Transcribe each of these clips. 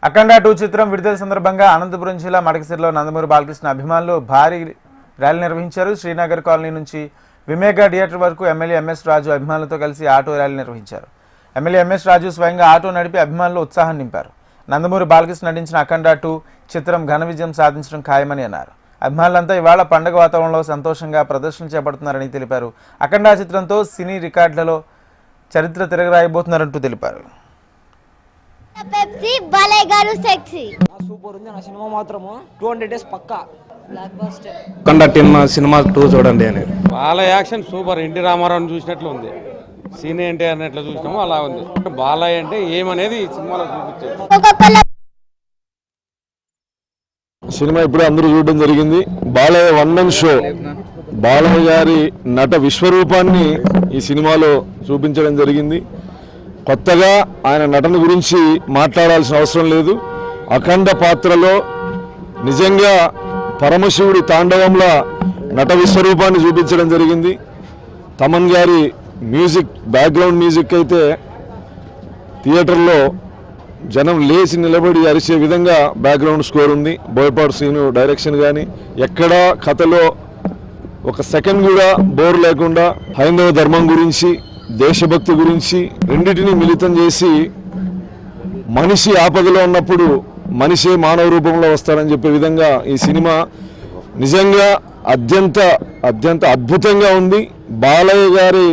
అఖండ 2 చిత్రం విడుదల సందర్భంగా అనంతపురం జిల్లా మడకశిరలో నందమూరి బాలకృష్ణ అభిమానులు భారీ ర్యాలీ నిర్వహించారు. శ్రీనగర్ కాలనీ నుంచి విమేగా థియేటర్ వరకు ఎమ్మెల్యే ఎంఎస్ రాజు అభిమానులతో కలిసి ఆటో ర్యాలీ నిర్వహించారు. ఎమ్మెల్యే ఎంఎస్ రాజు స్వయంగా ఆటో నడిపి అభిమానులు ఉత్సాహం నింపారు. నందమూరి బాలకృష్ణ నటించిన అఖండ 2 చిత్రం ఘన విజయం సాధించడం ఖాయమని అన్నారు. అభిమానులంతా ఇవాళ పండుగ వాతావరణంలో సంతోషంగా ప్రదర్శన చేపడుతున్నారని తెలిపారు. అఖండ చిత్రంతో సినీ రికార్డులలో చరిత్ర తిరగరాయబోతున్నారంటూ తెలిపారు. పెప్సీ బాలయ్య గారు సెక్సీ సూపర్ ఉంది. నా సినిమా మాత్రము 200 డేస్ పక్కా బ్లాక్ బస్టర్. అఖండ 10 సినిమా 2 చూడండి అని. బాల యాక్షన్ సూపర్. ఎన్టీ రామారావుని చూసినట్లు ఉంది. సీన్ ఏంటి అన్నట్లు చూసినాము అలా ఉంది. బాలయ్య అంటే ఏమనేది సినిమాలో చూపించారు. సినిమా ఇప్పుడు అందరూ చూడడం జరిగింది. Balayya one man show. Balayya గారి నట విశ్వరూపాన్ని ఈ సినిమాలో చూపించడం జరిగింది. కొత్తగా ఆయన నటన గురించి మాట్లాడాల్సిన అవసరం లేదు. అఖండ పాత్రలో నిజంగా పరమశివుడి తాండవంలా నట విశ్వరూపాన్ని చూపించడం జరిగింది. తమన్ గారి మ్యూజిక్, బ్యాక్గ్రౌండ్ మ్యూజిక్ అయితే థియేటర్లో జనం లేచి నిలబడి అరిచే విధంగా బ్యాక్గ్రౌండ్ స్కోర్ ఉంది. బోయపాడు సీను డైరెక్షన్ కానీ ఎక్కడా కథలో ఒక సెకండ్ కూడా బోర్ లేకుండా హైందవ ధర్మం గురించి, దేశభక్తి గురించి రెండింటినీ మిళితం చేసి మనిషి ఆపదలో ఉన్నప్పుడు మనిషే మానవ రూపంలో వస్తారని చెప్పే విధంగా ఈ సినిమా నిజంగా అత్యంత అద్భుతంగా ఉంది. బాలయ్య గారి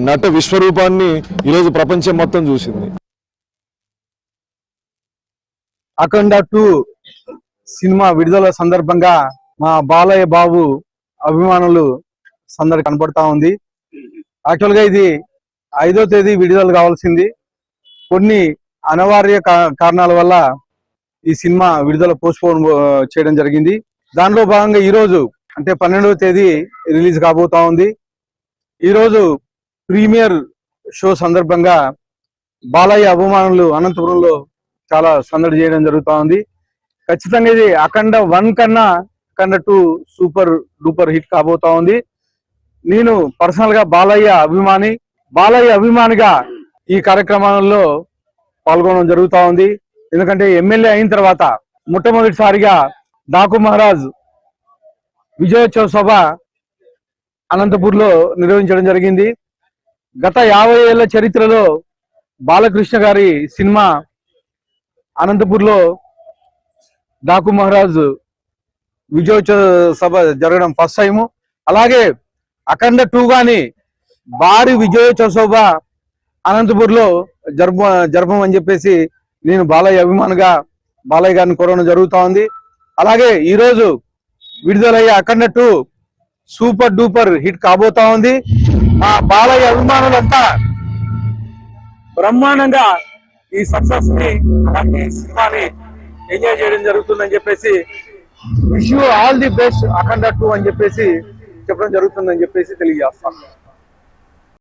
నట విశ్వరూపాన్ని ఈరోజు ప్రపంచం మొత్తం చూసింది. అఖండ 2 సినిమా విడుదల సందర్భంగా మా బాలయ్య బాబు అభిమానులు సందడి కనపడతా ఉంది. యాక్చువల్గా ఇది 5వ తేదీ విడుదల కావాల్సింది. కొన్ని అనివార్య కారణాల వల్ల ఈ సినిమా విడుదల పోస్ట్పోన్ చేయడం జరిగింది. దానిలో భాగంగా ఈరోజు అంటే 12వ తేదీ రిలీజ్ కాబోతా ఉంది. ఈరోజు ప్రీమియర్ షో సందర్భంగా బాలయ్య అభిమానులు అనంతపురంలో చాలా సందడి చేయడం జరుగుతూ ఉంది. ఖచ్చితంగా ఇది అఖండ 1 కన్నా అఖండ 2 సూపర్ డూపర్ హిట్ కాబోతా ఉంది. నేను పర్సనల్ గా బాలయ్య అభిమానిగా ఈ కార్యక్రమంలో పాల్గొనడం జరుగుతూ ఉంది. ఎందుకంటే ఎమ్మెల్యే అయిన తర్వాత మొట్టమొదటిసారిగా డాకు మహారాజ్ విజయోత్సవ సభ అనంతపూర్లో నిర్వహించడం జరిగింది. గత 50 ఏళ్ల చరిత్రలో బాలకృష్ణ గారి సినిమా అనంతపూర్లో డాకు మహారాజ్ విజయోత్సవ సభ జరగడం ఫస్ట్ టైము. అలాగే అఖండ 2 గాని భారీ విజయోత్సవ సభ అనంతపూర్లో జరపమని చెప్పేసి నేను బాలయ్య అభిమానిగా బాలయ్య గారిని కోరడం జరుగుతూ ఉంది. అలాగే ఈరోజు విడుదలయ్యే అఖండ 2 సూపర్ డూపర్ హిట్ కాబోతా ఉంది. ఆ బాలయ్య అభిమానులంతా బ్రహ్మాండంగా ఈ సక్సెస్ ని సినిమాని ఎంజాయ్ చేయడం జరుగుతుందని చెప్పేసి wish you all the best Akhanda 2 అని చెప్పేసి చెప్పడం జరుగుతుందని చెప్పేసి తెలియజేస్తాను.